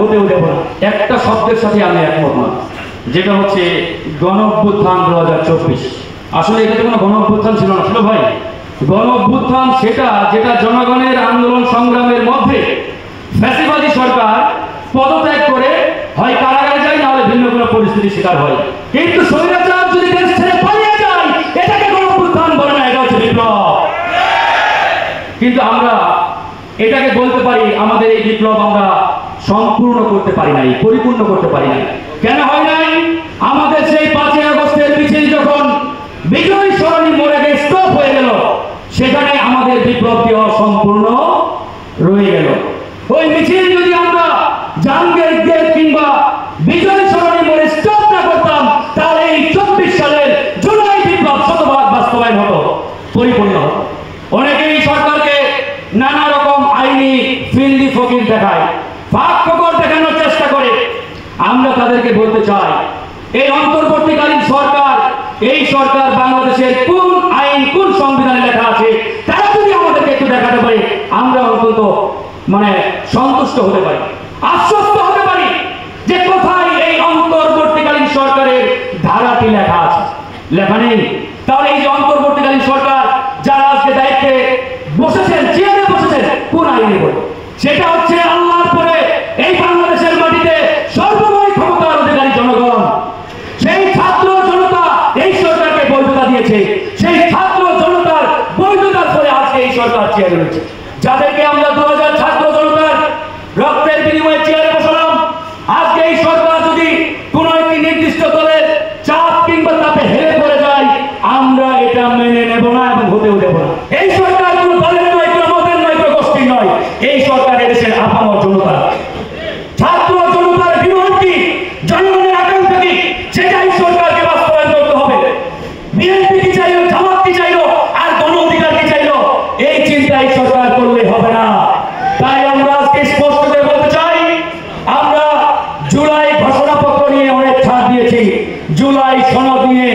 হতেও দেব না। একটা শব্দের সাথে আমি একমত না, যেটা হচ্ছে গণঅভ্যুত্থান 2024। আসলে এটা তো কোনো গণঅভ্যুত্থান ছিল না, ছিল ভাই। গণঅভ্যুত্থান সেটা যেটা জনগণের আন্দোলন সংগ্রামের মধ্যে ফ্যাসিবাদী সরকার পদত্যাগ করে হয় কারাগারে যায়, না হলে ভিন্ন কোনো পরিস্থিতির শিকার হয়। কিন্তু স্বৈরাচার যদি দেশ ছেড়ে পালিয়ে যায়, এটাকে গণঅভ্যুত্থান বলে না, এটা হচ্ছে বিপ্লব। কিন্তু আমরা এটাকে বলতে পারি আমাদের এই বিপ্লব আমরা সম্পূর্ণ করতে পারি নাই, পরিপূর্ণ করতে পারি নাই। কেন হয় নাই? আমাদের সেই 5ই আগস্টের মিছিল যখন বিজয় সরণি মোড়ে গিয়ে স্টপ হয়ে গেল, সেখানে আমাদের বিপ্লবটি অসম্পূর্ণ রয়ে গেল। ওই মিছিল যদি আমরা জাহাঙ্গীর গেট কিংবা বিজয় সরণি মোড়ে স্টপ না করতাম, তাহলে এই 24 সালের জুলাই বিপ্লব শতভাগ বাস্তবায়ন হতো, পরিপূর্ণ হতো। অনেকেই সরকারকে নানা রকম আইনি ফিল্দি ফকির দেখায়, ফাঁক ফকর দেখানোর চেষ্টা করে। আমরা তাদেরকে বলতে চাই, এই অন্তর্বর্তীকালীন সরকার, এই সরকার বাংলাদেশের কোন আইন কোন সংবিধানে লেখা আছে, তারা যদি আমাদেরকে একটু দেখাতে পারে, আমরা অন্তত সন্তুষ্ট হতে পারি, আশ্বস্ত হতে পারি যে কোথায় এই অন্তর্বর্তীকালীন সরকারের ধারাটি লেখা আছে। লেখা নেই। তাহলে এই যে অন্তর্বর্তীকালীন সরকার যারা আজকে দায়িত্বে বসেছেন, চেয়ারে বসেছেন, কোন আইনে বলে? সেটা হচ্ছে আল্লাহর পরে এই বাংলাদেশের মাটিতে সর্বময় ক্ষমতার অধিকারী জনগণ। সেই ছাত্র জনতা এই সরকারকে বৈধতা দিয়েছে, সেই ছাত্র জনতার বৈধতার ফলে আজকে এই সরকার চেয়ারে রয়েছে। যাদেরকে আমরা 2000 ছাত্র জনতার রক্তের বিনিময়ে চেয়ারে বসালাম, আজকে এই সরকার যদি কোনো একটি নির্দিষ্ট দলের চাপ কিংবা তাপে হেরে পড়ে যায়, আমরা এটা মেনে নেব না এবং হতেও দেব না। এই সরকার কোনো দলের নয়, কোনো মতের নয়, কোনো গোষ্ঠীর নয়। এই সরকার এদেশের আপামর জনতা, ছাত্র জনতার বিমুক্তি, জনগণের আকাঙ্ক্ষা কি, সেটাই সরকারকে বাস্তবায়ন করতে হবে। বিএনপি কি চাইলো, জামাত কি চাইলো, আর গণ অধিকার কি চাইলো, এই চিন্তাই সরকার করলে হবে না। তাই আমরা আজকে স্পষ্ট করে বলতে চাই, আমরা জুলাই ঘোষণাপত্র নিয়ে অনেক ছাড় দিয়েছি, জুলাই সনদ নিয়ে